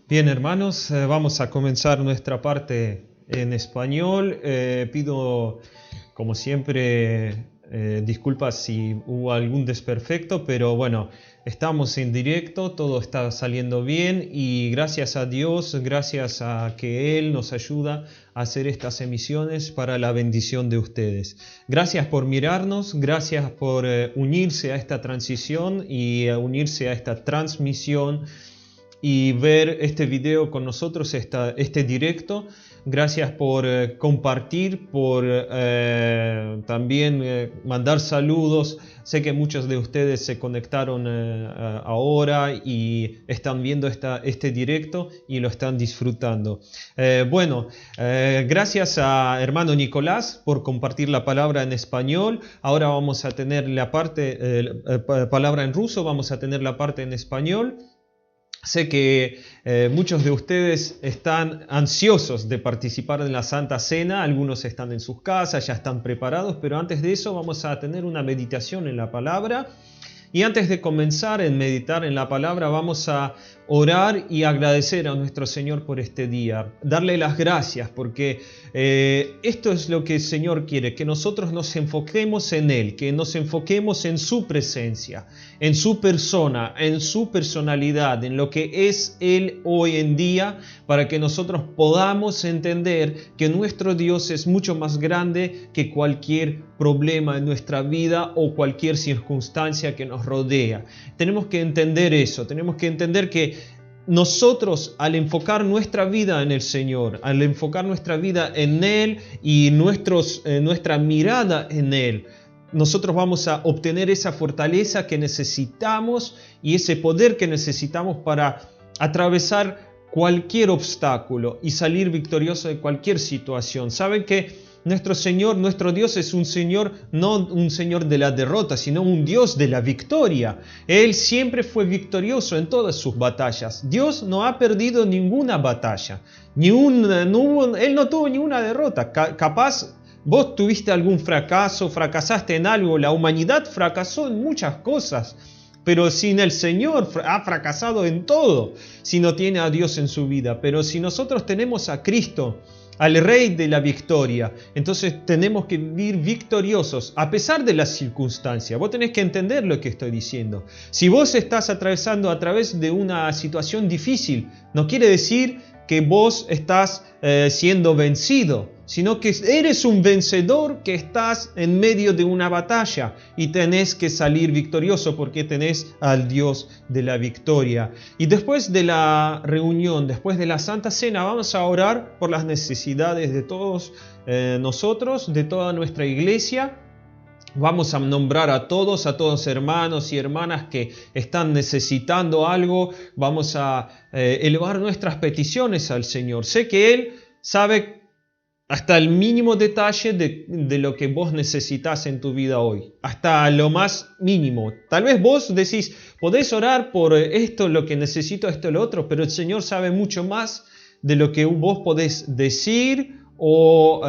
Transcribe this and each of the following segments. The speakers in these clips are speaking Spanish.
Bien, hermanos, vamos a comenzar nuestra parte en español. Pido, como siempre, disculpas si hubo algún desperfecto, pero bueno, estamos en directo, todo está saliendo bien y gracias a Dios, gracias a que Él nos ayuda a hacer estas emisiones para la bendición de ustedes. Gracias por mirarnos, gracias por unirse a esta transición y unirse a esta transmisión y ver este video con nosotros, este directo. Gracias por compartir, por también mandar saludos. Sé que muchos de ustedes se conectaron ahora y están viendo este directo y lo están disfrutando. Gracias a hermano Nicolás por compartir la palabra en español. Ahora vamos a tener la palabra en ruso, vamos a tener la parte en español. Sé que muchos de ustedes están ansiosos de participar en la Santa Cena, algunos están en sus casas, ya están preparados, pero antes de eso vamos a tener una meditación en la palabra. Y antes de comenzar a meditar en la palabra, vamos a orar y agradecer a nuestro Señor por este día. Darle las gracias porque esto es lo que el Señor quiere, que nosotros nos enfoquemos en Él, que nos enfoquemos en su presencia, en su persona, en su personalidad, en lo que es Él hoy en día, para que nosotros podamos entender que nuestro Dios es mucho más grande que cualquier problema en nuestra vida o cualquier circunstancia que nos rodea. Tenemos que entender eso, tenemos que entender que nosotros, al enfocar nuestra vida en el Señor, al enfocar nuestra vida en Él y nuestra mirada en Él, nosotros vamos a obtener esa fortaleza que necesitamos y ese poder que necesitamos para atravesar cualquier obstáculo y salir victorioso de cualquier situación. ¿Saben que nuestro Señor, nuestro Dios es un Señor, no un Señor de la derrota, sino un Dios de la victoria? Él siempre fue victorioso en todas sus batallas. Dios no ha perdido ninguna batalla. Él no tuvo ninguna derrota. Capaz vos tuviste algún fracaso, fracasaste en algo. La humanidad fracasó en muchas cosas. Pero sin el Señor ha fracasado en todo, si no tiene a Dios en su vida. Pero si nosotros tenemos a Cristo, al Rey de la victoria, entonces tenemos que vivir victoriosos a pesar de las circunstancias. Vos tenés que entender lo que estoy diciendo. Si vos estás atravesando a través de una situación difícil, no quiere decir que vos estás siendo vencido, sino que eres un vencedor que estás en medio de una batalla y tenés que salir victorioso porque tenés al Dios de la victoria. Y después de la reunión, después de la Santa Cena, vamos a orar por las necesidades de todos nosotros, de toda nuestra iglesia. Vamos a nombrar a todos hermanos y hermanas que están necesitando algo. Vamos a elevar nuestras peticiones al Señor. Sé que Él sabe hasta el mínimo detalle de lo que vos necesitas en tu vida hoy. Hasta lo más mínimo. Tal vez vos decís, podés orar por esto, lo que necesito, esto, lo otro, pero el Señor sabe mucho más de lo que vos podés decir o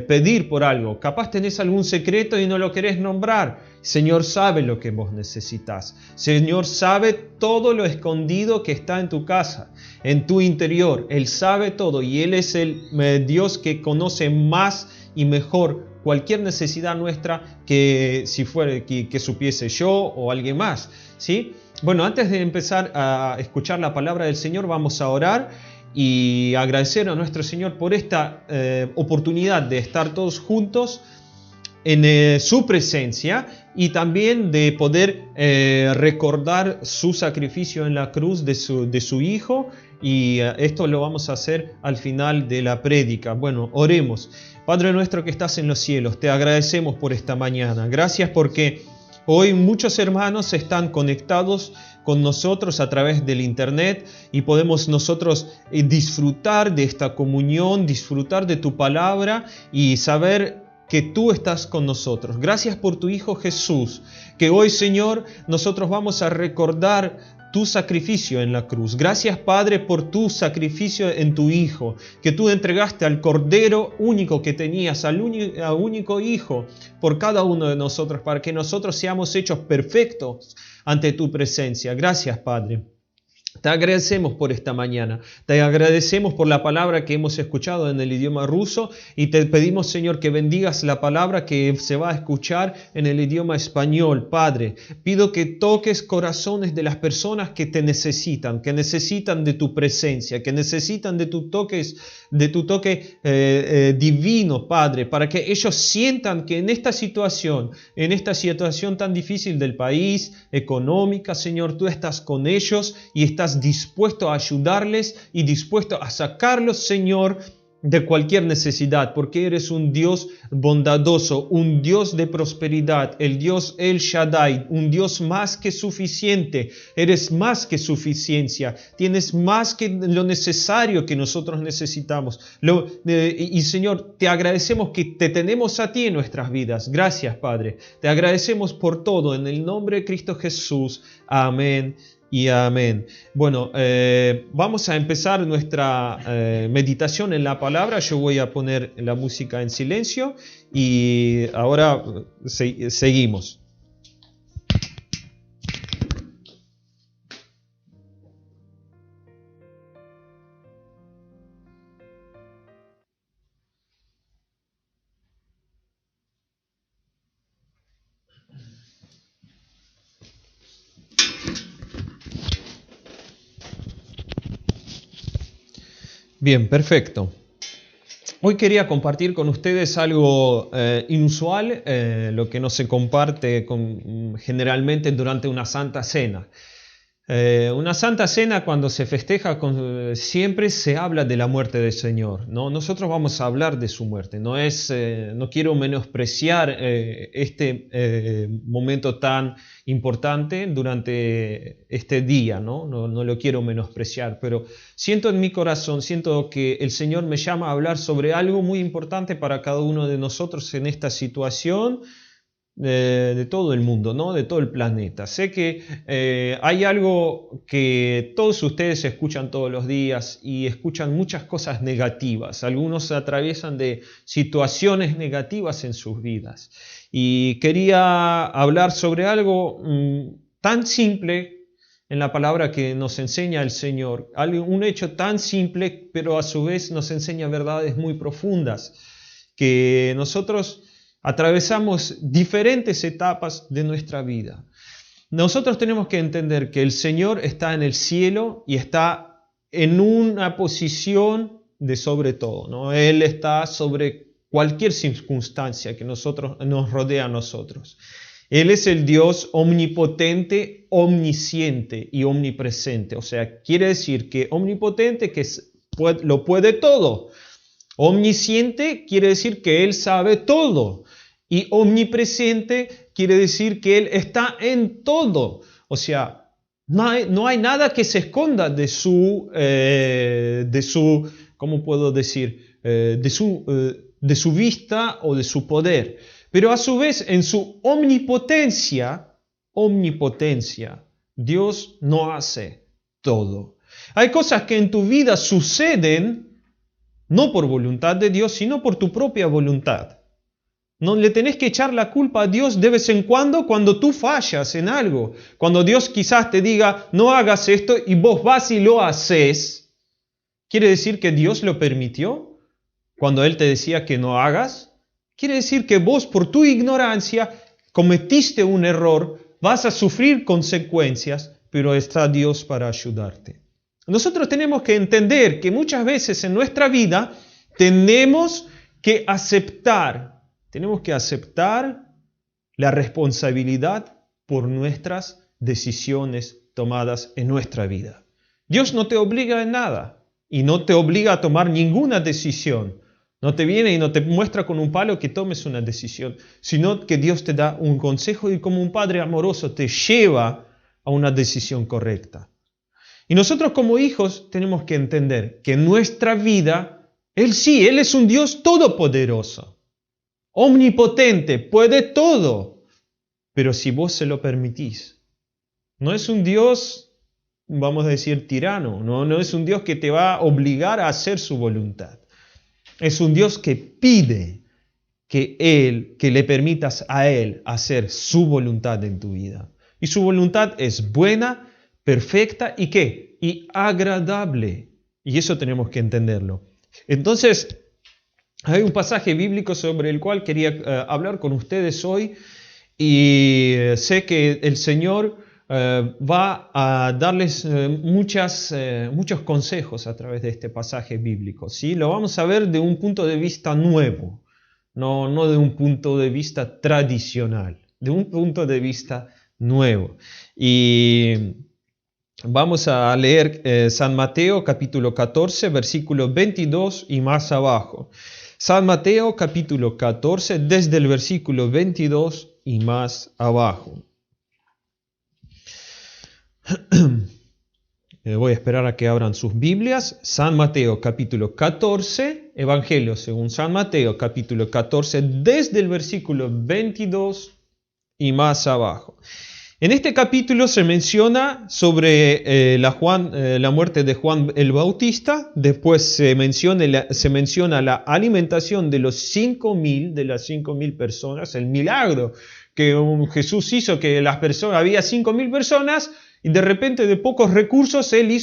pedir por algo. Capaz tenés algún secreto y no lo querés nombrar. Señor sabe lo que vos necesitas. Señor sabe todo lo escondido que está en tu casa, en tu interior. Él sabe todo y Él es el Dios que conoce más y mejor cualquier necesidad nuestra que si fuera que supiese yo o alguien más, ¿sí? Bueno, antes de empezar a escuchar la palabra del Señor, vamos a orar y agradecer a nuestro Señor por esta oportunidad de estar todos juntos en su presencia y también de poder recordar su sacrificio en la cruz de su Hijo, y esto lo vamos a hacer al final de la prédica. Bueno, oremos. Padre nuestro que estás en los cielos, te agradecemos por esta mañana. Gracias porque hoy muchos hermanos están conectados con nosotros a través del internet y podemos nosotros disfrutar de esta comunión, disfrutar de tu palabra y saber que tú estás con nosotros. Gracias por tu Hijo Jesús, que hoy, Señor, nosotros vamos a recordar tu sacrificio en la cruz. Gracias, Padre, por tu sacrificio en tu Hijo, que tú entregaste al Cordero único que tenías, al único Hijo, por cada uno de nosotros, para que nosotros seamos hechos perfectos ante tu presencia. Gracias, Padre. Te agradecemos por esta mañana, te agradecemos por la palabra que hemos escuchado en el idioma ruso y te pedimos, Señor, que bendigas la palabra que se va a escuchar en el idioma español. Padre, pido que toques corazones de las personas que te necesitan, que necesitan de tu presencia, que necesitan de tu toque divino, Padre, para que ellos sientan que en esta situación tan difícil del país, económica, Señor, tú estás con ellos y estás dispuesto a ayudarles y dispuesto a sacarlos, Señor, de cualquier necesidad, porque eres un Dios bondadoso, un Dios de prosperidad, el Dios El Shaddai, un Dios más que suficiente. Eres más que suficiencia, tienes más que lo necesario que nosotros necesitamos. Y Señor, te agradecemos que te tenemos a ti en nuestras vidas. Gracias, Padre. Te agradecemos por todo, en el nombre de Cristo Jesús. Amén y amén. Bueno, vamos a empezar nuestra meditación en la palabra. Yo voy a poner la música en silencio y ahora seguimos. Bien, perfecto. Hoy quería compartir con ustedes algo inusual, lo que no se comparte generalmente durante una Santa Cena. Una Santa Cena, cuando se festeja, siempre se habla de la muerte del Señor, ¿no? Nosotros vamos a hablar de su muerte. No quiero menospreciar este momento tan importante durante este día, ¿no? No lo quiero menospreciar, pero siento en mi corazón, siento que el Señor me llama a hablar sobre algo muy importante para cada uno de nosotros en esta situación de todo el mundo, ¿no? De todo el planeta. Sé que hay algo que todos ustedes escuchan todos los días y escuchan muchas cosas negativas. Algunos atraviesan de situaciones negativas en sus vidas. Y quería hablar sobre algo tan simple en la palabra que nos enseña el Señor. Un hecho tan simple, pero a su vez nos enseña verdades muy profundas que nosotros atravesamos diferentes etapas de nuestra vida. Nosotros tenemos que entender que el Señor está en el cielo y está en una posición de sobre todo, ¿no? Él está sobre cualquier circunstancia que nos rodea a nosotros. Él es el Dios omnipotente, omnisciente y omnipresente. O sea, quiere decir que omnipotente, que lo puede todo. Omnisciente quiere decir que Él sabe todo. Y omnipresente quiere decir que Él está en todo. O sea, no hay nada que se esconda de su ¿cómo puedo decir? De su vista o de su poder. Pero a su vez, en su omnipotencia, Dios no hace todo. Hay cosas que en tu vida suceden no por voluntad de Dios, sino por tu propia voluntad. No le tenés que echar la culpa a Dios de vez en cuando tú fallas en algo. Cuando Dios quizás te diga, no hagas esto, y vos vas y lo haces, ¿quiere decir que Dios lo permitió? Cuando Él te decía que no hagas, quiere decir que vos por tu ignorancia cometiste un error, vas a sufrir consecuencias, pero está Dios para ayudarte. Nosotros tenemos que entender que muchas veces en nuestra vida tenemos que aceptar la responsabilidad por nuestras decisiones tomadas en nuestra vida. Dios no te obliga en nada y no te obliga a tomar ninguna decisión. No te viene y no te muestra con un palo que tomes una decisión, sino que Dios te da un consejo y como un padre amoroso te lleva a una decisión correcta. Y nosotros como hijos tenemos que entender que en nuestra vida, Él es un Dios todopoderoso. Omnipotente, puede todo, pero si vos se lo permitís. No es un Dios, vamos a decir, tirano, no es un Dios que te va a obligar a hacer su voluntad. Es un Dios que pide que le permitas a Él hacer su voluntad en tu vida. Y su voluntad es buena, perfecta y ¿qué? y agradable. Y eso tenemos que entenderlo. Entonces, hay un pasaje bíblico sobre el cual quería hablar con ustedes hoy, y sé que el Señor va a darles muchos consejos a través de este pasaje bíblico, ¿sí? Lo vamos a ver de un punto de vista nuevo, no de un punto de vista tradicional, de un punto de vista nuevo. Y vamos a leer San Mateo capítulo 14, versículo 22 y más abajo. San Mateo capítulo 14, desde el versículo 22 y más abajo. Voy a esperar a que abran sus Biblias. San Mateo capítulo 14, Evangelio según San Mateo capítulo 14, desde el versículo 22 y más abajo. En este capítulo se menciona sobre la muerte de Juan el Bautista. Después se menciona la alimentación de las 5.000 personas, el milagro que Jesús hizo, que había 5.000 personas, y de repente de pocos recursos Él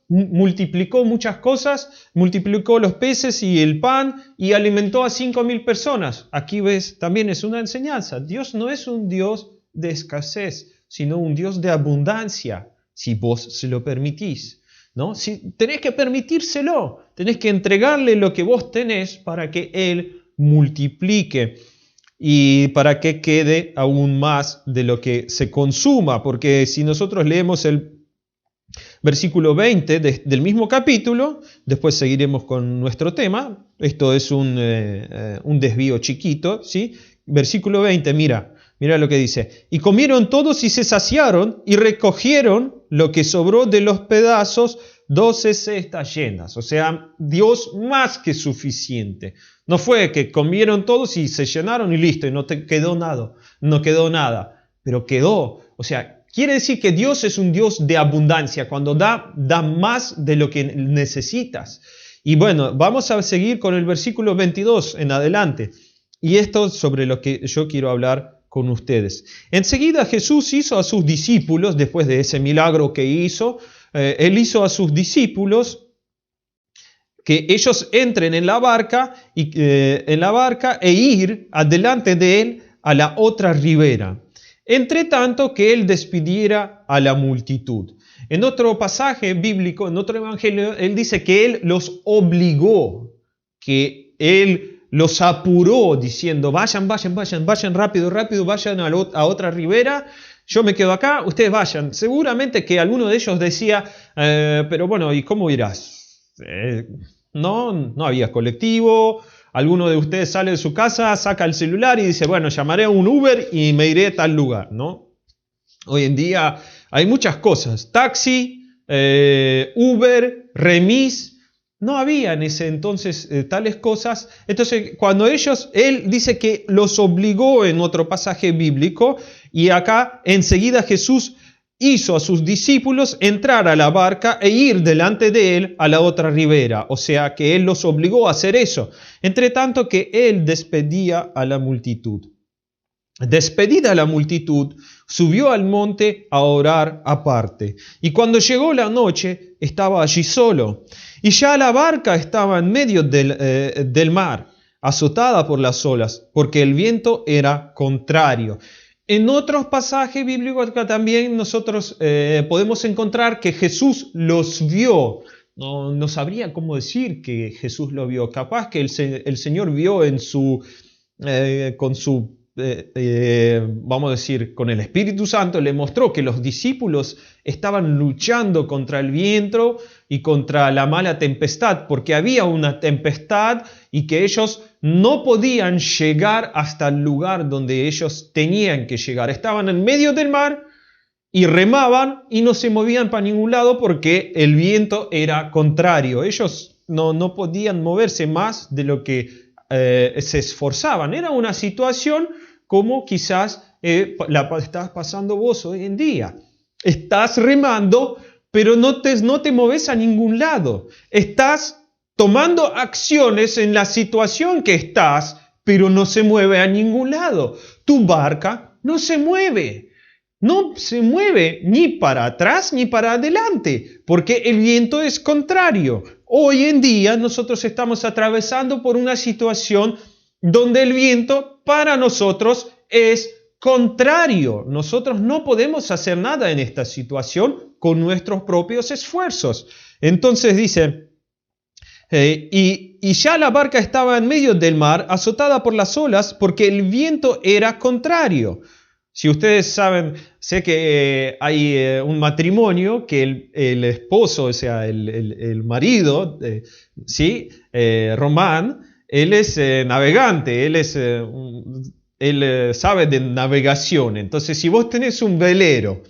multiplicó muchas cosas, multiplicó los peces y el pan y alimentó a 5.000 personas. Aquí ves, también es una enseñanza. Dios no es un Dios de escasez, sino un Dios de abundancia, si vos se lo permitís, ¿no? Si tenés que permitírselo, tenés que entregarle lo que vos tenés para que Él multiplique y para que quede aún más de lo que se consuma, porque si nosotros leemos el versículo 20 del mismo capítulo, después seguiremos con nuestro tema, esto es un desvío chiquito, ¿sí? Versículo 20, mira lo que dice: y comieron todos y se saciaron y recogieron lo que sobró de los pedazos, 12 cestas llenas. O sea, Dios más que suficiente. No fue que comieron todos y se llenaron y listo, y no quedó nada, pero quedó. O sea, quiere decir que Dios es un Dios de abundancia. Cuando da más de lo que necesitas. Y bueno, vamos a seguir con el versículo 22 en adelante. Y esto es sobre lo que yo quiero hablar con ustedes. Enseguida Jesús hizo a sus discípulos, después de ese milagro que hizo, Él hizo a sus discípulos que ellos entren en la barca e ir adelante de Él a la otra ribera. Entre tanto que Él despidiera a la multitud. En otro pasaje bíblico, en otro evangelio, Él dice que Él los obligó, que Él los apuró diciendo: vayan rápido, vayan a otra ribera, yo me quedo acá, ustedes vayan. Seguramente que alguno de ellos decía, pero bueno, ¿y cómo irás? No había colectivo, alguno de ustedes sale de su casa, saca el celular y dice, bueno, llamaré a un Uber y me iré a tal lugar, ¿no? Hoy en día hay muchas cosas, taxi, Uber, remis. No había en ese entonces tales cosas. Entonces, cuando Él dice que los obligó en otro pasaje bíblico, y acá enseguida Jesús hizo a sus discípulos entrar a la barca e ir delante de Él a la otra ribera. O sea, que Él los obligó a hacer eso. Entre tanto que Él despedía a la multitud. Despedida la multitud, subió al monte a orar aparte. Y cuando llegó la noche, estaba allí solo. Y ya la barca estaba en medio del mar, azotada por las olas, porque el viento era contrario. En otros pasajes bíblicos también nosotros podemos encontrar que Jesús los vio. No sabría cómo decir que Jesús lo vio. Capaz que el Señor vio vamos a decir, con el Espíritu Santo, le mostró que los discípulos estaban luchando contra el viento y contra la mala tempestad, porque había una tempestad y que ellos no podían llegar hasta el lugar donde ellos tenían que llegar. Estaban en medio del mar y remaban y no se movían para ningún lado porque el viento era contrario. Ellos no podían moverse más de lo que se esforzaban. Era una situación como quizás la estás pasando vos hoy en día. Estás remando, pero no te moves a ningún lado. Estás tomando acciones en la situación que estás, pero no se mueve a ningún lado. Tu barca no se mueve. no se mueve ni para atrás ni para adelante, porque el viento es contrario. Hoy en día nosotros estamos atravesando por una situación donde el viento para nosotros es contrario. Nosotros no podemos hacer nada en esta situación con nuestros propios esfuerzos. Entonces dice, y ya la barca estaba en medio del mar, azotada por las olas, porque el viento era contrario. Si ustedes saben, sé que hay un matrimonio que el esposo, o sea, el marido, ¿sí? Román, él es navegante, él sabe de navegación. Entonces, si vos tenés un velero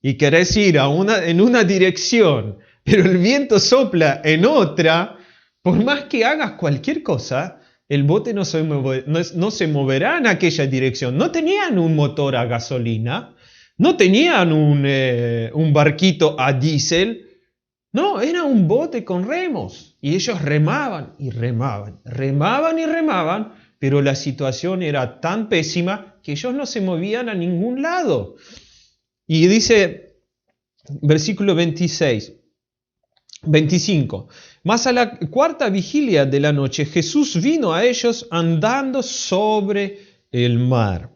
y querés ir en una dirección, pero el viento sopla en otra, por más que hagas cualquier cosa, el bote no se moverá en aquella dirección. No tenían un motor a gasolina, no tenían un barquito a diésel, no, era un bote con remos. Y ellos remaban y remaban, remaban y remaban, pero la situación era tan pésima que ellos no se movían a ningún lado. Y dice, versículo 25, mas a la cuarta vigilia de la noche Jesús vino a ellos andando sobre el mar.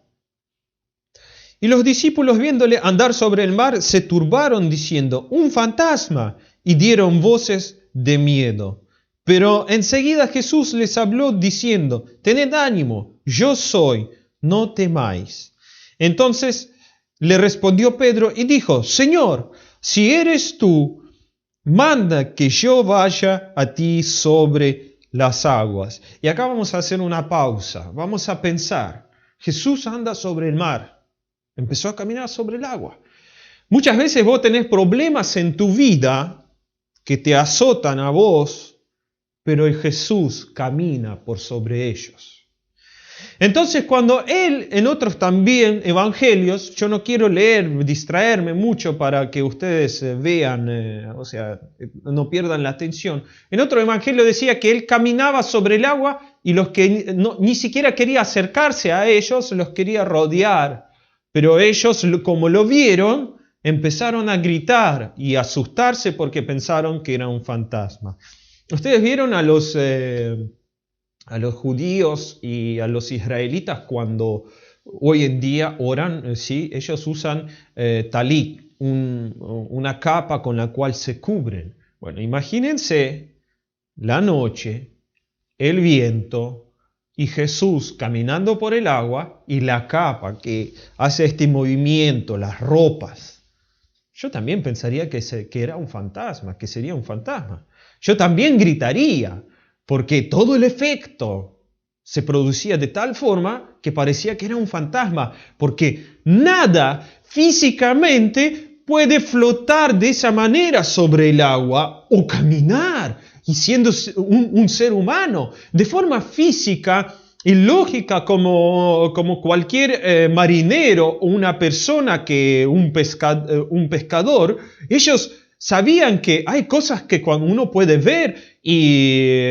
Y los discípulos viéndole andar sobre el mar se turbaron diciendo, un fantasma, y dieron voces de miedo. Pero enseguida Jesús les habló diciendo, tened ánimo, yo soy, no temáis. Entonces le respondió Pedro y dijo, Señor, si eres tú, manda que yo vaya a ti sobre las aguas. Y acá vamos a hacer una pausa. Vamos a pensar. Jesús anda sobre el mar. Empezó a caminar sobre el agua. Muchas veces vos tenés problemas en tu vida que te azotan a vos, pero el Jesús camina por sobre ellos. Entonces, cuando él, en otros también evangelios, yo no quiero distraerme mucho para que ustedes vean, no pierdan la atención. En otro evangelio decía que él caminaba sobre el agua y los que ni siquiera quería acercarse a ellos, los quería rodear. Pero ellos, como lo vieron, empezaron a gritar y a asustarse porque pensaron que era un fantasma. Ustedes vieron a los judíos y a los israelitas cuando hoy en día oran, ¿sí? Ellos usan talit, una capa con la cual se cubren. Bueno, imagínense la noche, el viento y Jesús caminando por el agua y la capa que hace este movimiento, las ropas. Yo también pensaría que era un fantasma, que sería un fantasma. Yo también gritaría, porque todo el efecto se producía de tal forma que parecía que era un fantasma, porque nada físicamente puede flotar de esa manera sobre el agua o caminar y siendo un ser humano de forma física y lógica como cualquier marinero o una persona un pescador. Ellos sabían que hay cosas que cuando uno puede ver y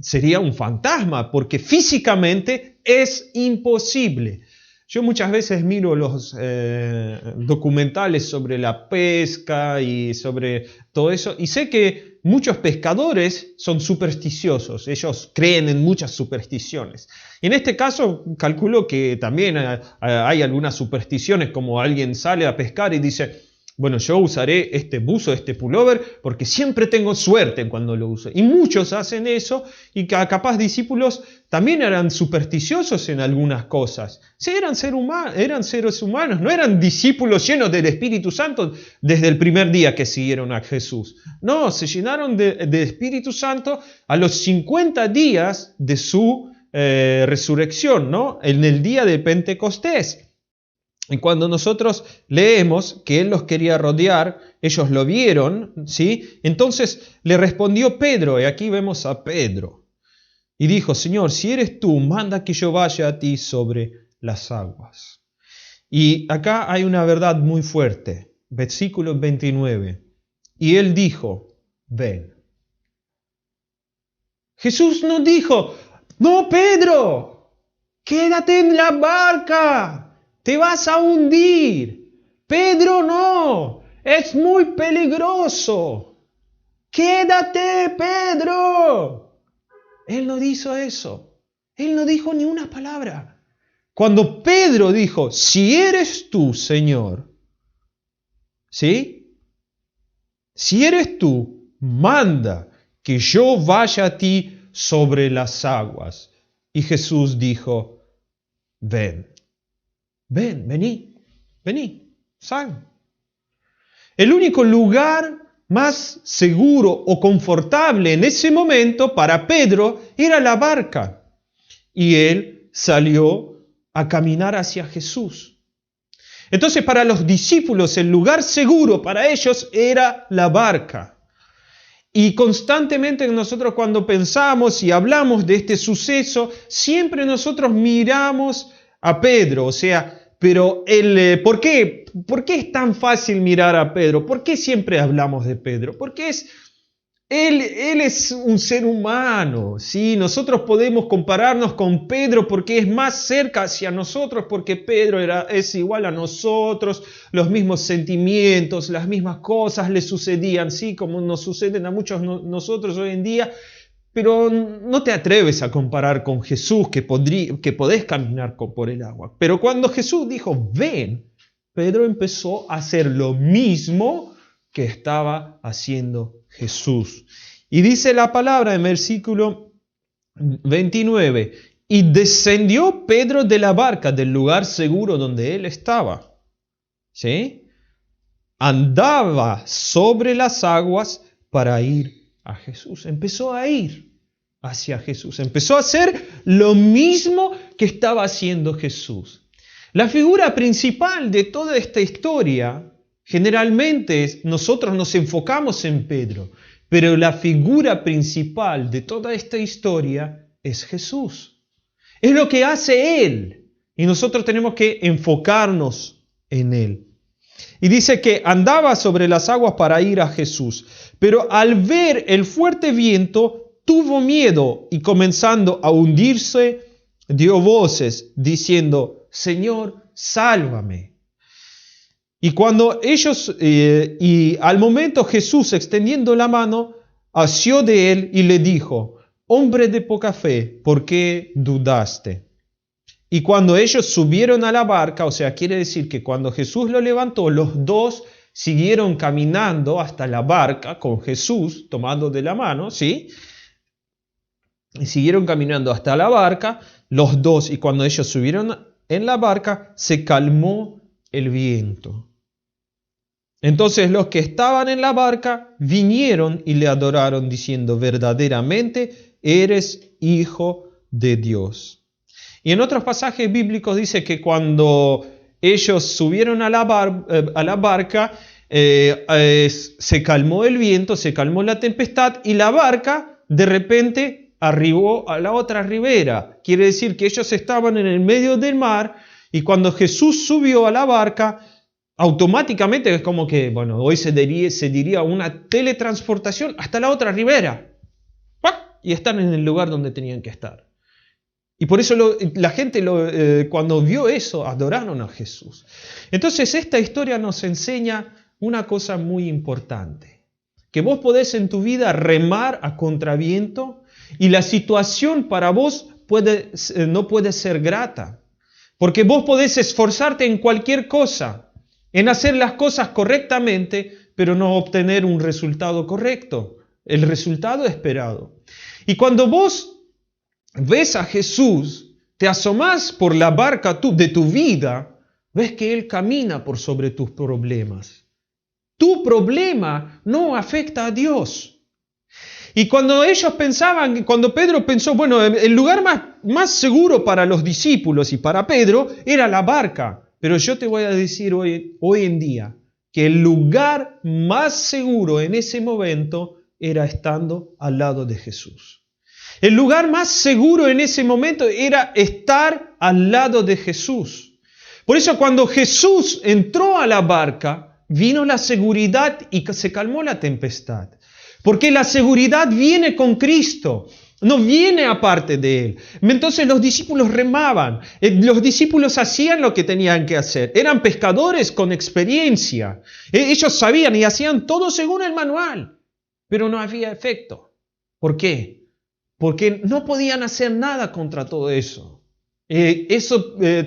sería un fantasma, porque físicamente es imposible. Yo muchas veces miro los documentales sobre la pesca y sobre todo eso, y sé que muchos pescadores son supersticiosos, ellos creen en muchas supersticiones. Y en este caso calculo que también hay algunas supersticiones, como alguien sale a pescar y dice, bueno, yo usaré este buzo, este pullover, porque siempre tengo suerte cuando lo uso. Y muchos hacen eso, y capaz discípulos también eran supersticiosos en algunas cosas. Sí, eran seres humanos, no eran discípulos llenos del Espíritu Santo desde el primer día que siguieron a Jesús. No, se llenaron de Espíritu Santo a los 50 días de su resurrección, ¿no? En el día de Pentecostés. Y cuando nosotros leemos que Él los quería rodear, ellos lo vieron, ¿sí? Entonces le respondió Pedro, y aquí vemos a Pedro, y dijo, Señor, si eres tú, manda que yo vaya a ti sobre las aguas. Y acá hay una verdad muy fuerte, versículo 29, y Él dijo, ven. Jesús no dijo, no, Pedro, quédate en la barca. Te vas a hundir. Pedro, no, es muy peligroso. Quédate, Pedro. Él no hizo eso. Él no dijo ni una palabra. Cuando Pedro dijo, si eres tú, Señor, ¿sí? Si eres tú, manda que yo vaya a ti sobre las aguas. Y Jesús dijo, ven, vení, sal. El único lugar más seguro o confortable en ese momento para Pedro era la barca. Y él salió a caminar hacia Jesús. Entonces, para los discípulos, el lugar seguro para ellos era la barca. Y constantemente nosotros cuando pensamos y hablamos de este suceso, siempre nosotros miramos a Pedro. O sea, pero ¿por qué? ¿Por qué es tan fácil mirar a Pedro? ¿Por qué siempre hablamos de Pedro? Porque él es un ser humano, ¿sí? Nosotros podemos compararnos con Pedro porque es más cerca hacia nosotros, porque Pedro es igual a nosotros, los mismos sentimientos, las mismas cosas le sucedían, ¿sí? Como nos suceden a muchos nosotros hoy en día, pero no te atreves a comparar con Jesús, que podés caminar por el agua. Pero cuando Jesús dijo, ven, Pedro empezó a hacer lo mismo que estaba haciendo Jesús. Y dice la palabra en versículo 29, y descendió Pedro de la barca del lugar seguro donde él estaba. ¿Sí? Andaba sobre las aguas para ir a Jesús. Empezó a ir hacia Jesús. Empezó a hacer lo mismo que estaba haciendo Jesús. La figura principal de toda esta historia, generalmente nosotros nos enfocamos en Pedro, pero la figura principal de toda esta historia es Jesús. Es lo que hace Él y nosotros tenemos que enfocarnos en Él. Y dice que andaba sobre las aguas para ir a Jesús, pero al ver el fuerte viento tuvo miedo y comenzando a hundirse dio voces diciendo, Señor, sálvame. Y cuando y al momento Jesús, extendiendo la mano, asió de él y le dijo, hombre de poca fe, ¿por qué dudaste? Y cuando ellos subieron a la barca, o sea, quiere decir que cuando Jesús lo levantó, los dos siguieron caminando hasta la barca con Jesús, tomando de la mano, ¿sí? Y siguieron caminando hasta la barca, los dos, y cuando ellos subieron en la barca, se calmó el viento. Entonces los que estaban en la barca vinieron y le adoraron diciendo, verdaderamente eres hijo de Dios. Y en otros pasajes bíblicos dice que cuando ellos subieron a la barca, se calmó el viento, se calmó la tempestad y la barca de repente arribó a la otra ribera. Quiere decir que ellos estaban en el medio del mar y cuando Jesús subió a la barca, automáticamente es como que, bueno, hoy se diría una teletransportación hasta la otra ribera. Y están en el lugar donde tenían que estar. Y por eso la gente cuando vio eso, adoraron a Jesús. Entonces esta historia nos enseña una cosa muy importante. Que vos podés en tu vida remar a contraviento y la situación para vos no puede ser grata. Porque vos podés esforzarte en cualquier cosa, en hacer las cosas correctamente, pero no obtener un resultado correcto, el resultado esperado. Y cuando vos ves a Jesús, te asomás por la barca de tu vida, ves que Él camina por sobre tus problemas. Tu problema no afecta a Dios. Y cuando cuando Pedro pensó, bueno, el lugar más seguro para los discípulos y para Pedro era la barca. Pero yo te voy a decir hoy en día que el lugar más seguro en ese momento era estando al lado de Jesús. El lugar más seguro en ese momento era estar al lado de Jesús. Por eso cuando Jesús entró a la barca, vino la seguridad y se calmó la tempestad. Porque la seguridad viene con Cristo. no viene aparte de él. Entonces los discípulos remaban, los discípulos hacían lo que tenían que hacer, eran pescadores con experiencia, ellos sabían y hacían todo según el manual, pero no había efecto. ¿Por qué? Porque no podían hacer nada contra todo eso.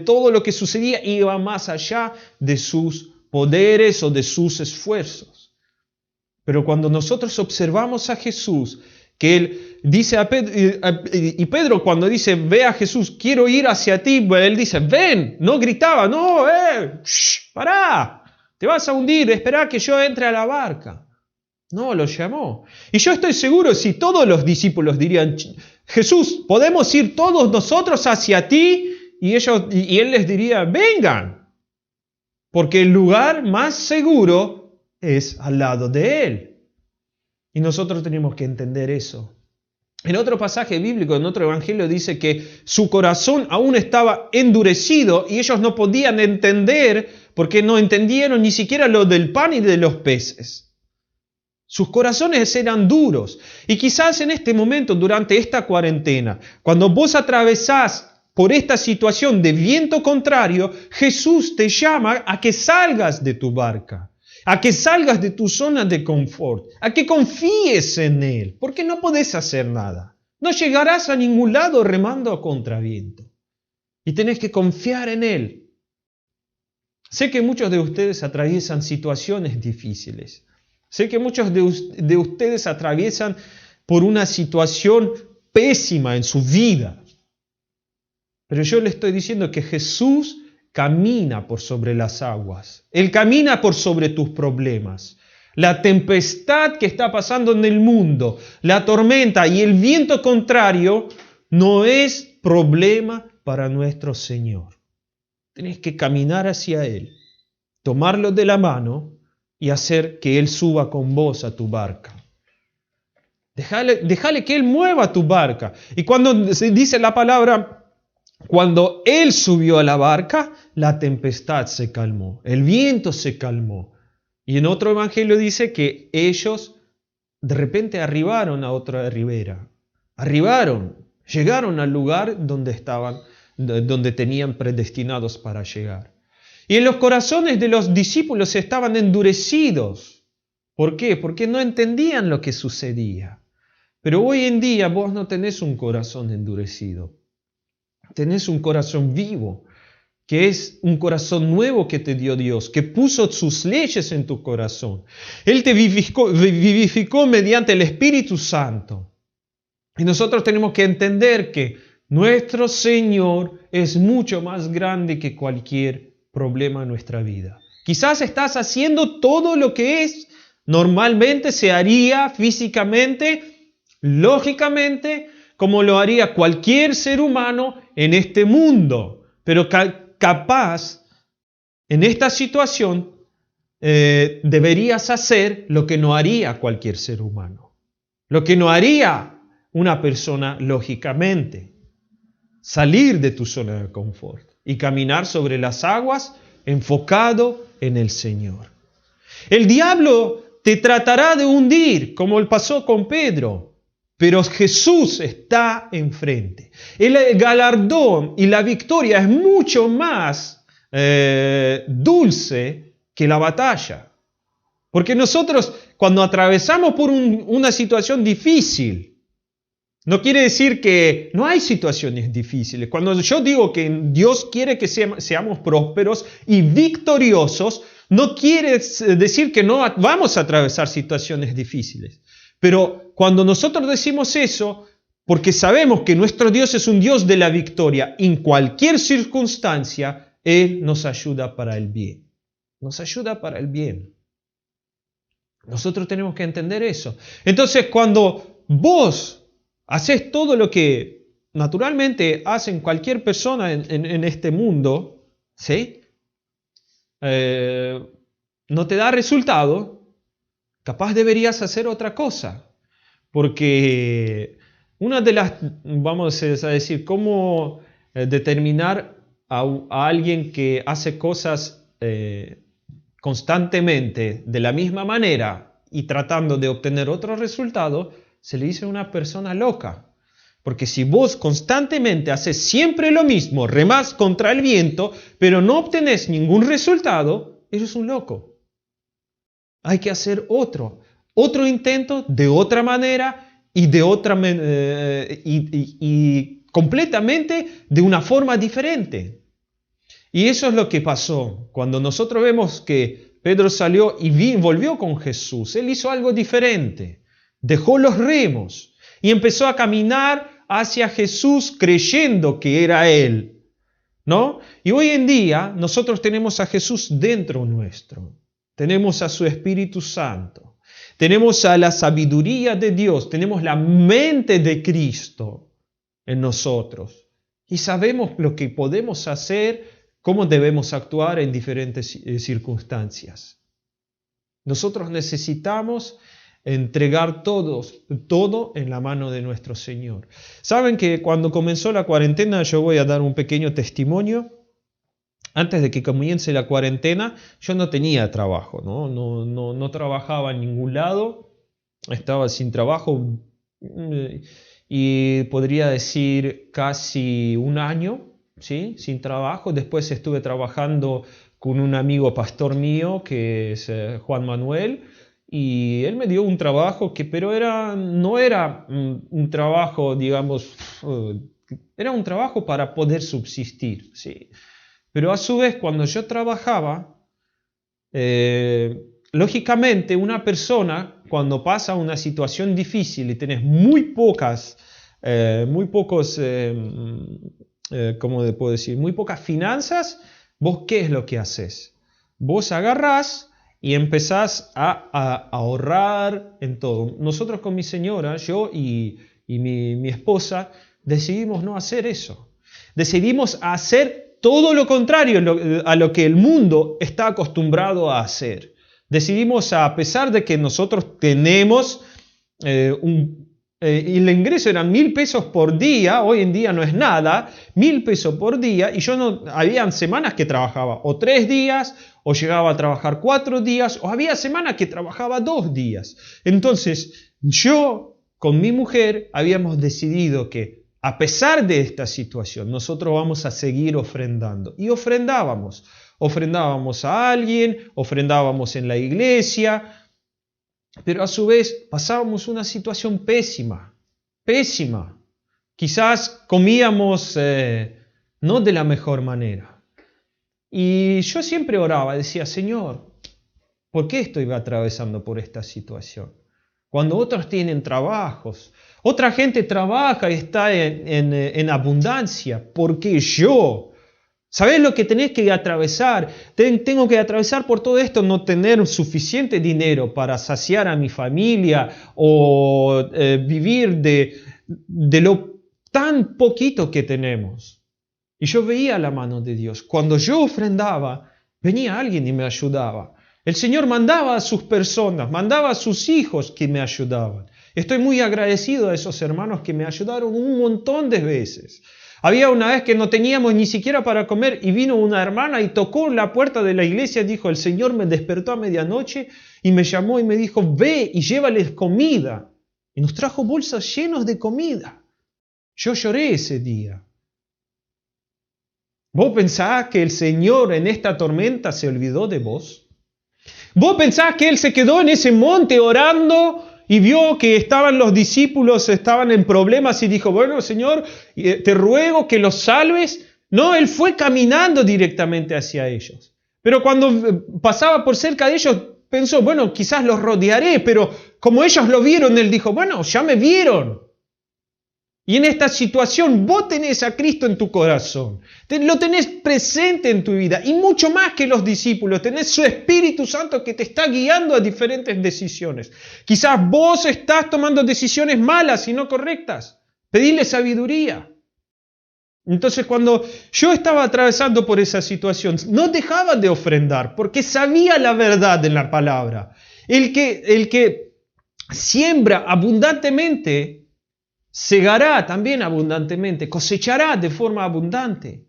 Todo lo que sucedía iba más allá de sus poderes o de sus esfuerzos. Pero cuando nosotros observamos a Jesús, que Él dice a Pedro, y Pedro cuando dice, ve a Jesús, quiero ir hacia ti, Él dice, ven, no gritaba, no, pará, te vas a hundir, espera que yo entre a la barca. No, lo llamó. Y yo estoy seguro, si todos los discípulos dirían, Jesús, ¿podemos ir todos nosotros hacia ti? Y Él les diría, vengan, porque el lugar más seguro es al lado de Él. Y nosotros tenemos que entender eso. En otro pasaje bíblico, en otro evangelio, dice que su corazón aún estaba endurecido y ellos no podían entender porque no entendieron ni siquiera lo del pan y de los peces. Sus corazones eran duros. Y quizás en este momento, durante esta cuarentena, cuando vos atravesás por esta situación de viento contrario, Jesús te llama a que salgas de tu barca, a que salgas de tu zona de confort, a que confíes en Él, porque no podés hacer nada. No llegarás a ningún lado remando a contraviento. Y tenés que confiar en Él. Sé que muchos de ustedes atraviesan situaciones difíciles. Sé que muchos de ustedes atraviesan por una situación pésima en su vida. Pero yo le estoy diciendo que Jesús camina por sobre las aguas. Él camina por sobre tus problemas. La tempestad que está pasando en el mundo, la tormenta y el viento contrario no es problema para nuestro Señor. Tienes que caminar hacia Él, tomarlo de la mano y hacer que Él suba con vos a tu barca. Déjale que Él mueva tu barca. Y cuando se dice la palabra, cuando Él subió a la barca, la tempestad se calmó, el viento se calmó. Y en otro evangelio dice que ellos de repente arribaron a otra ribera. Llegaron al lugar donde tenían predestinados para llegar. Y en los corazones de los discípulos estaban endurecidos. ¿Por qué? Porque no entendían lo que sucedía. Pero hoy en día vos no tenés un corazón endurecido. Tenés un corazón vivo, que es un corazón nuevo que te dio Dios, que puso sus leyes en tu corazón. Él te vivificó mediante el Espíritu Santo. Y nosotros tenemos que entender que nuestro Señor es mucho más grande que cualquier problema en nuestra vida. Quizás estás haciendo todo lo que normalmente se haría físicamente, lógicamente, como lo haría cualquier ser humano en este mundo. Pero capaz, en esta situación, deberías hacer lo que no haría cualquier ser humano. Lo que no haría una persona lógicamente. Salir de tu zona de confort y caminar sobre las aguas enfocado en el Señor. El diablo te tratará de hundir, como pasó con Pedro, pero Jesús está enfrente. El galardón y la victoria es mucho más dulce que la batalla. Porque nosotros, cuando atravesamos por una situación difícil, no quiere decir que no hay situaciones difíciles. Cuando yo digo que Dios quiere que seamos prósperos y victoriosos, no quiere decir que no vamos a atravesar situaciones difíciles. Pero cuando nosotros decimos eso, porque sabemos que nuestro Dios es un Dios de la victoria, en cualquier circunstancia, Él nos ayuda para el bien. Nos ayuda para el bien. Nosotros tenemos que entender eso. Entonces, cuando vos haces todo lo que naturalmente hacen cualquier persona en este mundo, ¿sí? No te da resultado, capaz deberías hacer otra cosa. Porque una de las, vamos a decir, cómo determinar a alguien que hace cosas constantemente de la misma manera y tratando de obtener otro resultado, se le dice una persona loca. Porque si vos constantemente haces siempre lo mismo, remás contra el viento, pero no obtenés ningún resultado, eres un loco. Hay que hacer otro intento de otra manera y y completamente de una forma diferente. Y eso es lo que pasó. Cuando nosotros vemos que Pedro salió y volvió con Jesús, él hizo algo diferente. Dejó los remos y empezó a caminar hacia Jesús creyendo que era Él, ¿no? Y hoy en día nosotros tenemos a Jesús dentro nuestro. Tenemos a su Espíritu Santo. Tenemos a la sabiduría de Dios. Tenemos la mente de Cristo en nosotros. Y sabemos lo que podemos hacer, cómo debemos actuar en diferentes circunstancias. Nosotros necesitamos entregar todo en la mano de nuestro Señor. Saben que cuando comenzó la cuarentena, yo voy a dar un pequeño testimonio. Antes de que comience la cuarentena, yo no tenía trabajo, no trabajaba en ningún lado, estaba sin trabajo y podría decir casi un año, ¿sí? Sin trabajo. Después estuve trabajando con un amigo pastor mío que es Juan Manuel, y él me dio un trabajo pero no era un trabajo, digamos, era un trabajo para poder subsistir, ¿sí? Pero a su vez, cuando yo trabajaba, lógicamente una persona, cuando pasa una situación difícil y tenés muy pocas finanzas, ¿vos qué es lo que haces? Vos agarrás y empezás a ahorrar en todo. Nosotros con mi señora, yo y mi esposa, decidimos no hacer eso. Decidimos hacer todo lo contrario a lo que el mundo está acostumbrado a hacer. Decidimos, a pesar de que nosotros tenemos y el ingreso eran 1.000 pesos por día, hoy en día no es nada, 1.000 pesos por día, y habían semanas que trabajaba o 3 días, o llegaba a trabajar 4 días, o había semanas que trabajaba 2 días. Entonces, yo con mi mujer habíamos decidido que a pesar de esta situación, nosotros vamos a seguir ofrendando. Y ofrendábamos a alguien, ofrendábamos en la iglesia, pero a su vez pasábamos una situación pésima. Quizás comíamos no de la mejor manera. Y yo siempre oraba, decía, Señor, ¿por qué estoy atravesando por esta situación? Cuando otros tienen trabajos, otra gente trabaja y está en abundancia, ¿por qué yo? ¿Sabés lo que tenés que atravesar? Tengo que atravesar por todo esto, no tener suficiente dinero para saciar a mi familia o vivir de lo tan poquito que tenemos. Y yo veía la mano de Dios. Cuando yo ofrendaba, venía alguien y me ayudaba. El Señor mandaba a sus personas, mandaba a sus hijos que me ayudaban. Estoy muy agradecido a esos hermanos que me ayudaron un montón de veces. Había una vez que no teníamos ni siquiera para comer y vino una hermana y tocó la puerta de la iglesia y dijo, el Señor me despertó a medianoche y me llamó y me dijo, ve y llévales comida. Y nos trajo bolsas llenas de comida. Yo lloré ese día. ¿Vos pensás que el Señor en esta tormenta se olvidó de vos? ¿Vos pensás que Él se quedó en ese monte orando y vio que los discípulos estaban en problemas y dijo, bueno, Señor, te ruego que los salves? No, Él fue caminando directamente hacia ellos. Pero cuando pasaba por cerca de ellos, pensó, bueno, quizás los rodearé, pero como ellos lo vieron, Él dijo, bueno, ya me vieron. Y en esta situación vos tenés a Cristo en tu corazón, lo tenés presente en tu vida y mucho más que los discípulos, tenés su Espíritu Santo que te está guiando a diferentes decisiones. Quizás vos estás tomando decisiones malas y no correctas, pedile sabiduría. Entonces cuando yo estaba atravesando por esa situación, no dejaba de ofrendar porque sabía la verdad en la palabra. El que siembra abundantemente, segará también abundantemente, cosechará de forma abundante.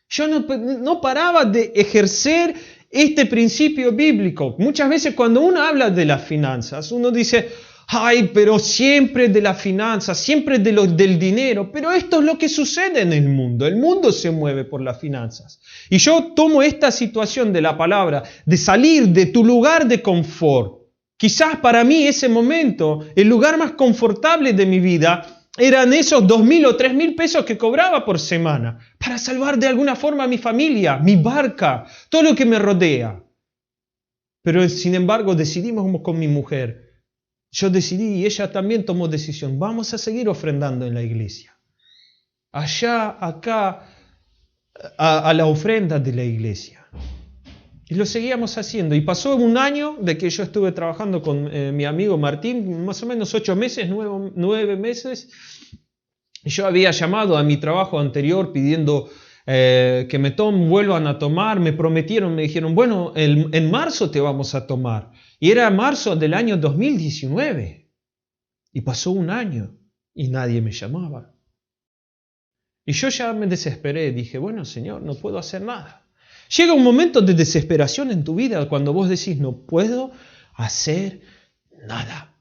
Yo no paraba de ejercer este principio bíblico. Muchas veces cuando uno habla de las finanzas, uno dice, Ay, pero siempre de la finanza, siempre del dinero. Pero esto es lo que sucede en el mundo. El mundo se mueve por las finanzas. Y yo tomo esta situación de la palabra, de salir de tu lugar de confort. Quizás para mí ese momento, el lugar más confortable de mi vida, eran esos 2.000 o 3.000 pesos que cobraba por semana, para salvar de alguna forma a mi familia, mi barca, todo lo que me rodea. Pero sin embargo decidimos con mi mujer, yo decidí y ella también tomó decisión, vamos a seguir ofrendando en la iglesia. Allá, acá, a la ofrenda de la iglesia. Y lo seguíamos haciendo. Y pasó un año de que yo estuve trabajando con mi amigo Martín, más o menos 8 meses, 9 meses. Y yo había llamado a mi trabajo anterior pidiendo que me vuelvan a tomar. Me prometieron, me dijeron, bueno, en marzo te vamos a tomar. Y era marzo del año 2019. Y pasó un año y nadie me llamaba. Y yo ya me desesperé. Dije, bueno, Señor, no puedo hacer nada. Llega un momento de desesperación en tu vida cuando vos decís, no puedo hacer nada.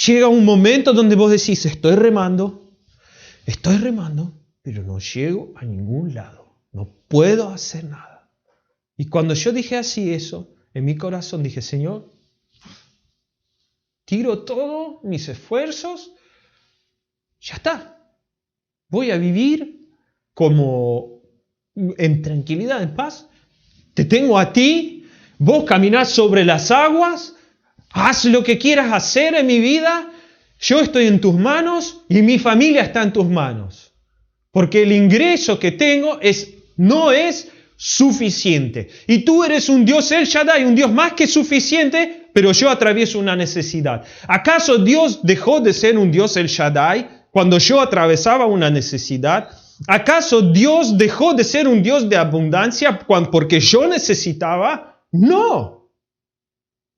Llega un momento donde vos decís, estoy remando, pero no llego a ningún lado. No puedo hacer nada. Y cuando yo dije así eso, en mi corazón dije, Señor, tiro todos mis esfuerzos, ya está. Voy a vivir como en tranquilidad, en paz. Te tengo a ti, vos caminás sobre las aguas, haz lo que quieras hacer en mi vida, yo estoy en tus manos y mi familia está en tus manos. Porque el ingreso que tengo no es suficiente. Y tú eres un Dios El Shaddai, un Dios más que suficiente, pero yo atravieso una necesidad. ¿Acaso Dios dejó de ser un Dios El Shaddai cuando yo atravesaba una necesidad? ¿Acaso Dios dejó de ser un Dios de abundancia porque yo necesitaba? No.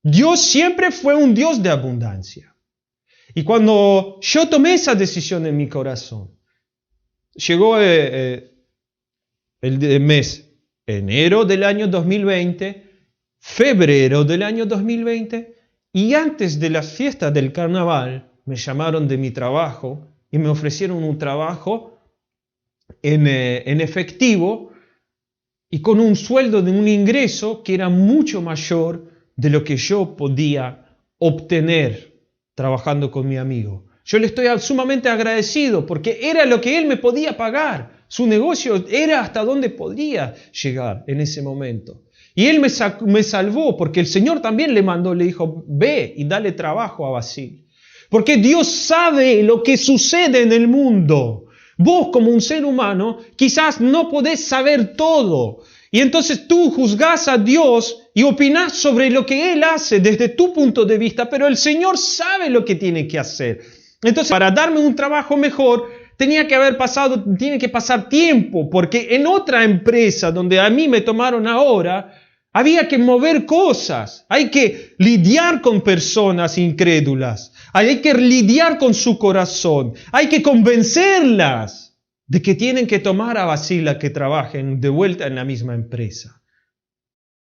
Dios siempre fue un Dios de abundancia. Y cuando yo tomé esa decisión en mi corazón, llegó el mes enero del año 2020, febrero del año 2020, y antes de las fiestas del carnaval me llamaron de mi trabajo y me ofrecieron un trabajo en efectivo y con un sueldo de un ingreso que era mucho mayor de lo que yo podía obtener trabajando con mi amigo. Yo le estoy sumamente agradecido porque era lo que él me podía pagar. Su negocio era hasta donde podía llegar en ese momento. Y él me salvó porque el Señor también le dijo, ve y dale trabajo a Basil. Porque Dios sabe lo que sucede en el mundo. Vos como un ser humano quizás no podés saber todo. Y entonces tú juzgás a Dios y opinás sobre lo que Él hace desde tu punto de vista, pero el Señor sabe lo que tiene que hacer. Entonces, para darme un trabajo mejor, tiene que pasar tiempo, porque en otra empresa donde a mí me tomaron ahora, había que mover cosas, hay que lidiar con personas incrédulas, hay que lidiar con su corazón, hay que convencerlas de que tienen que tomar a Basila que trabajen de vuelta en la misma empresa.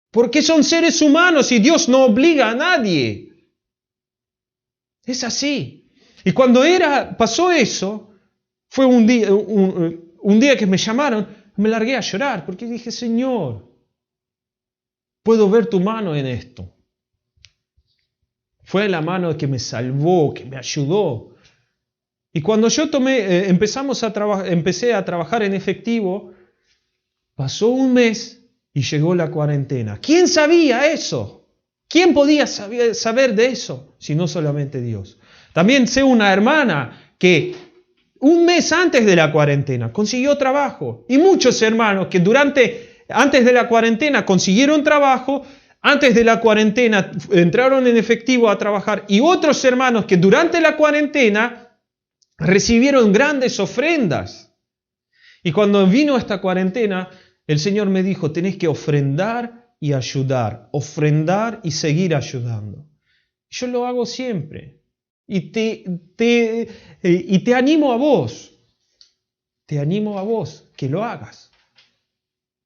Porque son seres humanos y Dios no obliga a nadie. Es así. Y cuando pasó eso, fue un día que me llamaron, me largué a llorar porque dije, Señor, puedo ver tu mano en esto. Fue la mano que me salvó, que me ayudó. Y cuando yo empecé a trabajar en efectivo, pasó un mes y llegó la cuarentena. ¿Quién sabía eso? ¿Quién podía saber de eso? Si no solamente Dios. También sé una hermana que un mes antes de la cuarentena consiguió trabajo. Y muchos hermanos que antes de la cuarentena consiguieron trabajo, antes de la cuarentena entraron en efectivo a trabajar. Y otros hermanos que durante la cuarentena recibieron grandes ofrendas. Y cuando vino esta cuarentena, el Señor me dijo, tenés que ofrendar y ayudar, ofrendar y seguir ayudando. Yo lo hago siempre. Y te animo a vos. Te animo a vos que lo hagas.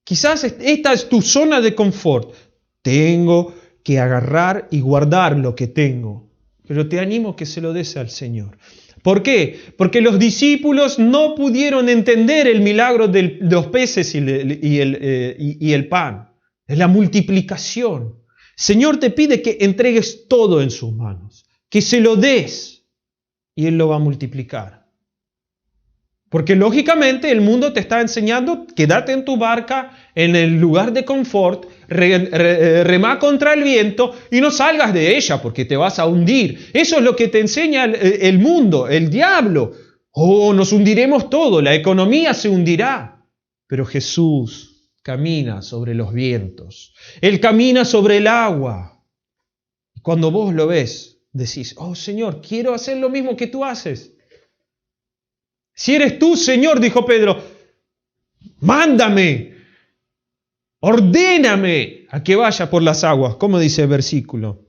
Quizás esta es tu zona de confort. Tengo que agarrar y guardar lo que tengo. pero te animo que se lo des al Señor. ¿Por qué? Porque los discípulos no pudieron entender el milagro de los peces y el pan, es la multiplicación. El Señor te pide que entregues todo en sus manos, que se lo des y Él lo va a multiplicar. Porque lógicamente el mundo te está enseñando, quédate en tu barca, en el lugar de confort, remá contra el viento y no salgas de ella porque te vas a hundir. Eso es lo que te enseña el mundo, el diablo. Oh, nos hundiremos todo, la economía se hundirá. Pero Jesús camina sobre los vientos, Él camina sobre el agua. Y cuando vos lo ves, decís, oh Señor, quiero hacer lo mismo que tú haces. Si eres tú, Señor, dijo Pedro, mándame, ordéname a que vaya por las aguas, como dice el versículo.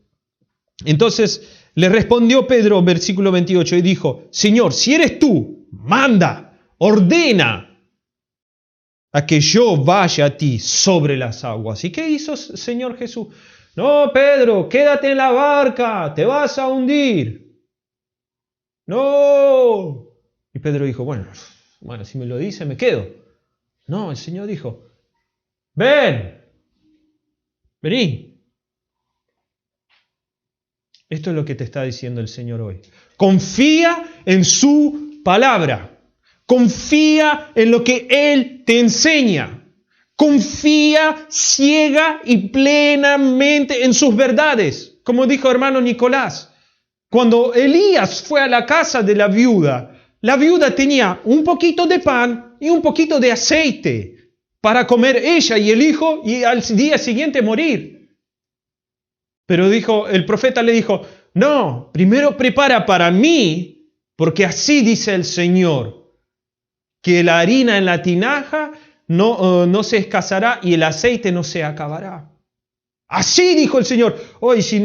Entonces le respondió Pedro, versículo 28, y dijo, Señor, si eres tú, manda, ordena a que yo vaya a ti sobre las aguas. ¿Y qué hizo Señor Jesús? No, Pedro, quédate en la barca, te vas a hundir. No. Y Pedro dijo, bueno, si me lo dice, me quedo. No, el Señor dijo, vení. Esto es lo que te está diciendo el Señor hoy. Confía en su palabra. Confía en lo que Él te enseña. Confía ciega y plenamente en sus verdades. Como dijo hermano Nicolás, cuando Elías fue a la casa de la viuda tenía un poquito de pan y un poquito de aceite para comer ella y el hijo y al día siguiente morir. Pero el profeta le dijo, no, primero prepara para mí, porque así dice el Señor, que la harina en la tinaja no se escasará y el aceite no se acabará. Así dijo el Señor. Hoy, si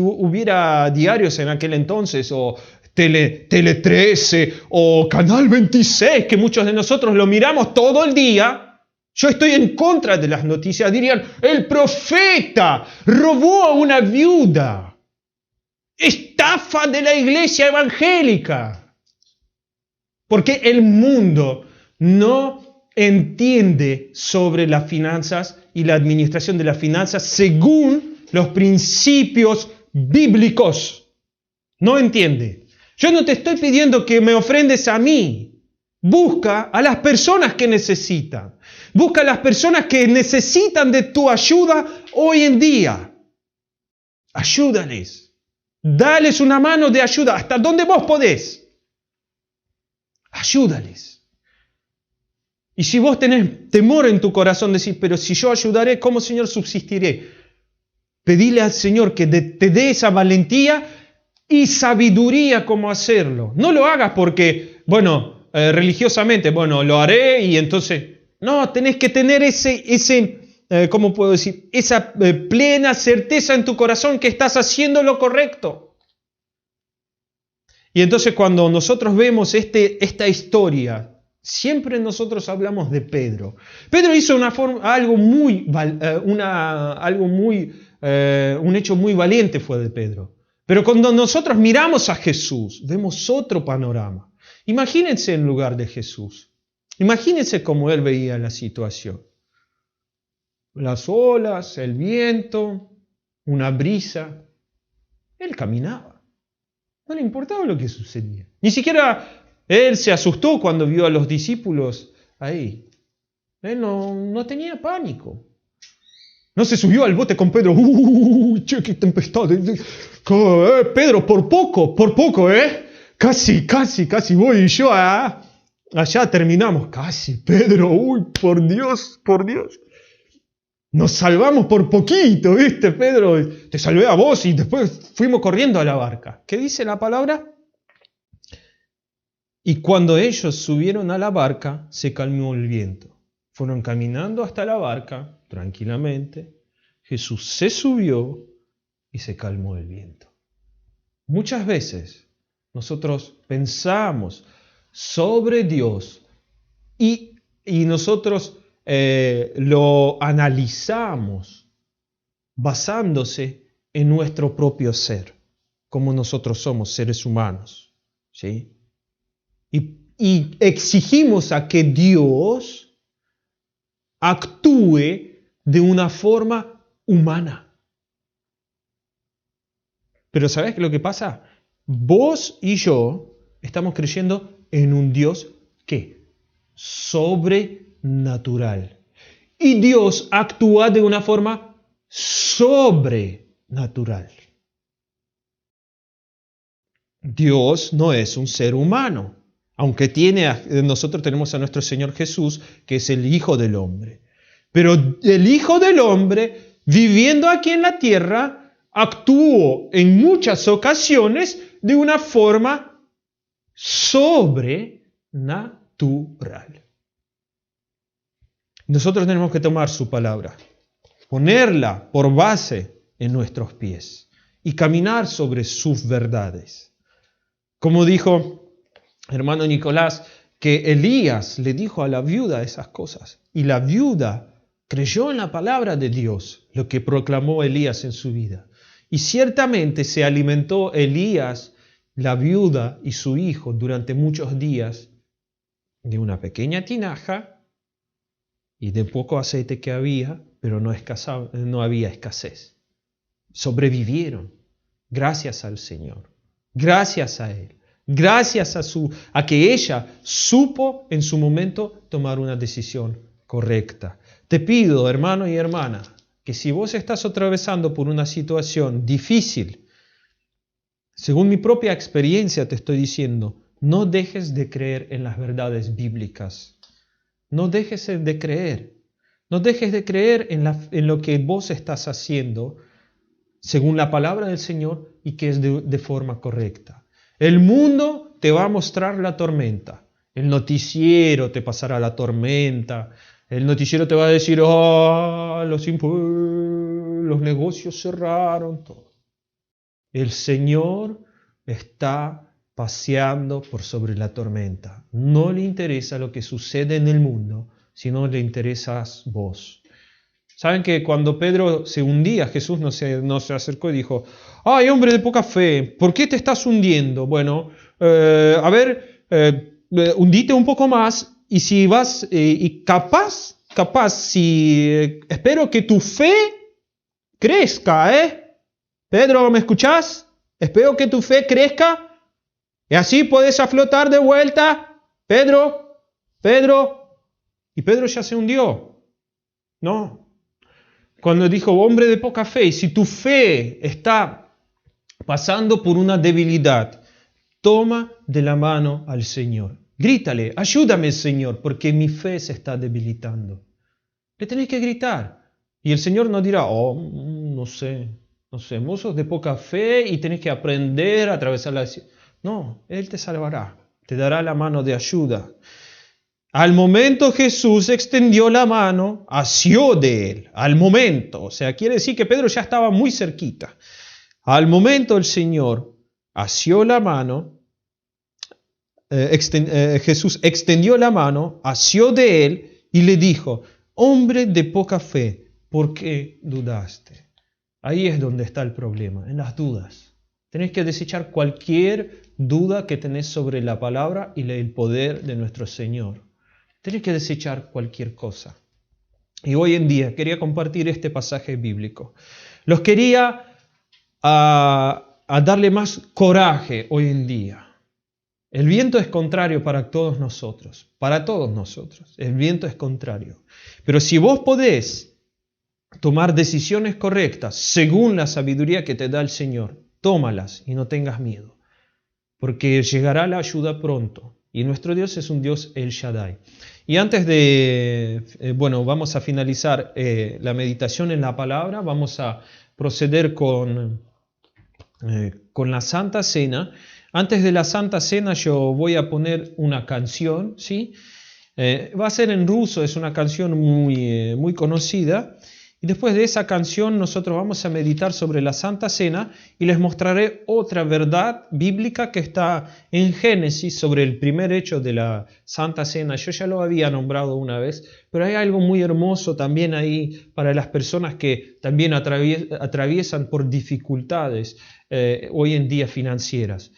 hubiera diarios en aquel entonces, o Tele 13 o Canal 26, que muchos de nosotros lo miramos todo el día, yo estoy en contra de las noticias. Dirían, el profeta robó a una viuda. Estafa de la iglesia evangélica. Porque el mundo no entiende sobre las finanzas y la administración de las finanzas según los principios bíblicos. No entiende. Yo no te estoy pidiendo que me ofrendes a mí. Busca a las personas que necesitan. Busca a las personas que necesitan de tu ayuda hoy en día. Ayúdales. Dales una mano de ayuda hasta donde vos podés. Ayúdales. Y si vos tenés temor en tu corazón, decís, pero si yo ayudaré, ¿cómo, Señor, subsistiré? Pedile al Señor que te dé esa valentía y sabiduría cómo hacerlo. No lo hagas porque, religiosamente, lo haré y entonces... No, tenés que tener ¿cómo puedo decir? Esa plena certeza en tu corazón que estás haciendo lo correcto. Y entonces cuando nosotros vemos esta historia, siempre nosotros hablamos de Pedro. Pedro hizo un hecho muy valiente fue de Pedro. Pero cuando nosotros miramos a Jesús, vemos otro panorama. Imagínense en lugar de Jesús. Imagínense cómo él veía la situación. Las olas, el viento, una brisa. Él caminaba. No le importaba lo que sucedía. Ni siquiera él se asustó cuando vio a los discípulos ahí. Él no tenía pánico. No se subió al bote con Pedro. ¡Che, qué tempestad! Pedro, por poco, ¿eh? Casi voy y yo allá terminamos. Casi, Pedro, por Dios. Nos salvamos por poquito, ¿viste, Pedro? Te salvé a vos y después fuimos corriendo a la barca. ¿Qué dice la palabra? Y cuando ellos subieron a la barca, se calmó el viento. Fueron caminando hasta la barca, tranquilamente. Jesús se subió y se calmó el viento. Muchas veces nosotros pensamos sobre Dios y nosotros lo analizamos basándose en nuestro propio ser. como nosotros somos, seres humanos. ¿Sí? Y exigimos a que Dios actúe de una forma humana. Pero ¿sabes qué es lo que pasa? Vos y yo estamos creyendo en un Dios ¿qué? Sobrenatural. Y Dios actúa de una forma sobrenatural. Dios no es un ser humano, aunque nosotros tenemos a nuestro Señor Jesús, que es el Hijo del Hombre. Pero el Hijo del Hombre, viviendo aquí en la tierra, actuó en muchas ocasiones de una forma sobrenatural. Nosotros tenemos que tomar su palabra, ponerla por base en nuestros pies y caminar sobre sus verdades. Como dijo hermano Nicolás, que Elías le dijo a la viuda esas cosas y la viuda creyó en la palabra de Dios, lo que proclamó Elías en su vida. Y ciertamente se alimentó Elías, la viuda y su hijo durante muchos días de una pequeña tinaja y de poco aceite que había, pero no había escasez. Sobrevivieron gracias al Señor, gracias a Él, gracias a que ella supo en su momento tomar una decisión correcta. Te pido, hermano y hermana, que si vos estás atravesando por una situación difícil, según mi propia experiencia te estoy diciendo, no dejes de creer en las verdades bíblicas. No dejes de creer. No dejes de creer en lo que vos estás haciendo según la palabra del Señor y que es de forma correcta. El mundo te va a mostrar la tormenta. El noticiero te pasará la tormenta. El noticiero te va a decir, los negocios cerraron, todo. El Señor está paseando por sobre la tormenta. No le interesa lo que sucede en el mundo, sino le interesas vos. ¿Saben que cuando Pedro se hundía, Jesús no se acercó y dijo, ¡ay, hombre de poca fe! ¿Por qué te estás hundiendo? Bueno, hundite un poco más y si vas, y capaz, espero que tu fe crezca, ¿eh? Pedro, ¿me escuchás? Espero que tu fe crezca y así puedes flotar de vuelta. Pedro. Y Pedro ya se hundió. No. Cuando dijo, hombre de poca fe, y si tu fe está pasando por una debilidad, toma de la mano al Señor. Grítale, ayúdame, Señor, porque mi fe se está debilitando. Le tenés que gritar. Y el Señor no dirá, no sé, vos sos de poca fe y tenés que aprender a atravesar la... No, Él te salvará, te dará la mano de ayuda. Al momento Jesús extendió la mano, asió de él, al momento. O sea, quiere decir que Pedro ya estaba muy cerquita. Al momento el Señor asió la mano, Jesús extendió la mano, asió de él y le dijo, hombre de poca fe, ¿por qué dudaste? Ahí es donde está el problema, en las dudas. Tenés que desechar cualquier duda que tenés sobre la palabra y el poder de nuestro Señor. Tenés que desechar cualquier cosa. Y hoy en día quería compartir este pasaje bíblico. Los quería a darle más coraje hoy en día. El viento es contrario para todos nosotros. Para todos nosotros. El viento es contrario. Pero si vos podés tomar decisiones correctas según la sabiduría que te da el Señor, tómalas y no tengas miedo. Porque llegará la ayuda pronto. Y nuestro Dios es un Dios El Shaddai. Y antes de, vamos a finalizar la meditación en la palabra, vamos a proceder con la Santa Cena. Antes de la Santa Cena yo voy a poner una canción, ¿sí? Va a ser en ruso, es una canción muy conocida. Y después de esa canción nosotros vamos a meditar sobre la Santa Cena y les mostraré otra verdad bíblica que está en Génesis sobre el primer hecho de la Santa Cena. Yo ya lo había nombrado una vez, pero hay algo muy hermoso también ahí para las personas que también atraviesan por dificultades hoy en día financieras.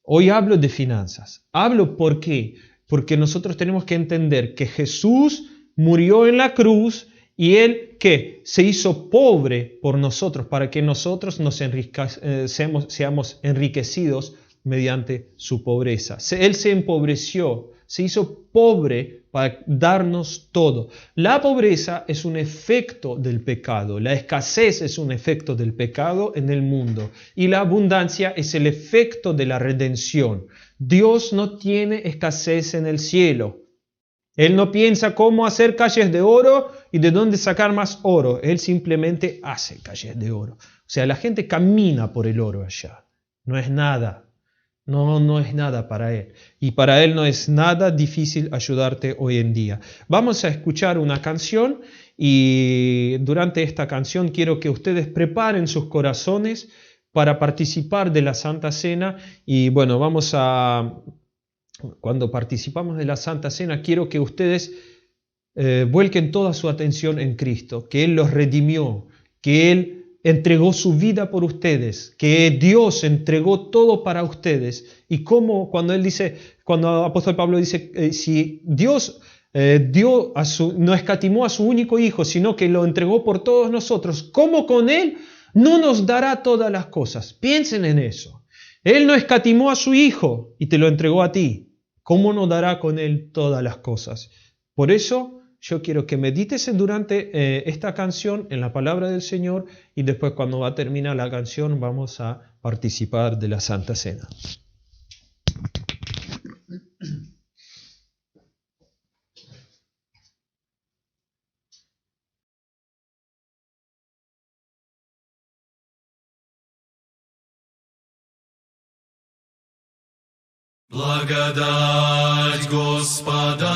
Hoy hablo de finanzas. Hablo ¿por qué? Porque nosotros tenemos que entender que Jesús murió en la cruz y Él, ¿qué? Se hizo pobre por nosotros para que nosotros seamos enriquecidos mediante su pobreza. Él se empobreció, se hizo pobre para darnos todo. La pobreza es un efecto del pecado, la escasez es un efecto del pecado en el mundo y la abundancia es el efecto de la redención. Dios no tiene escasez en el cielo. Él no piensa cómo hacer calles de oro y de dónde sacar más oro. Él simplemente hace calles de oro. O sea, la gente camina por el oro allá. No es nada. No es nada para Él. Y para Él no es nada difícil ayudarte hoy en día. Vamos a escuchar una canción y durante esta canción quiero que ustedes preparen sus corazones para participar de la Santa Cena. Y bueno, cuando participamos de la Santa Cena, quiero que ustedes vuelquen toda su atención en Cristo, que Él los redimió, que Él entregó su vida por ustedes, que Dios entregó todo para ustedes. Y como cuando el apóstol Pablo dice, si Dios no escatimó a su único hijo, sino que lo entregó por todos nosotros, ¿cómo con Él no nos dará todas las cosas? Piensen en eso. Él no escatimó a su hijo y te lo entregó a ti. ¿Cómo no dará con Él todas las cosas? Por eso yo quiero que medites durante esta canción en la palabra del Señor y después cuando va a terminar la canción vamos a participar de la Santa Cena. Благодать Господа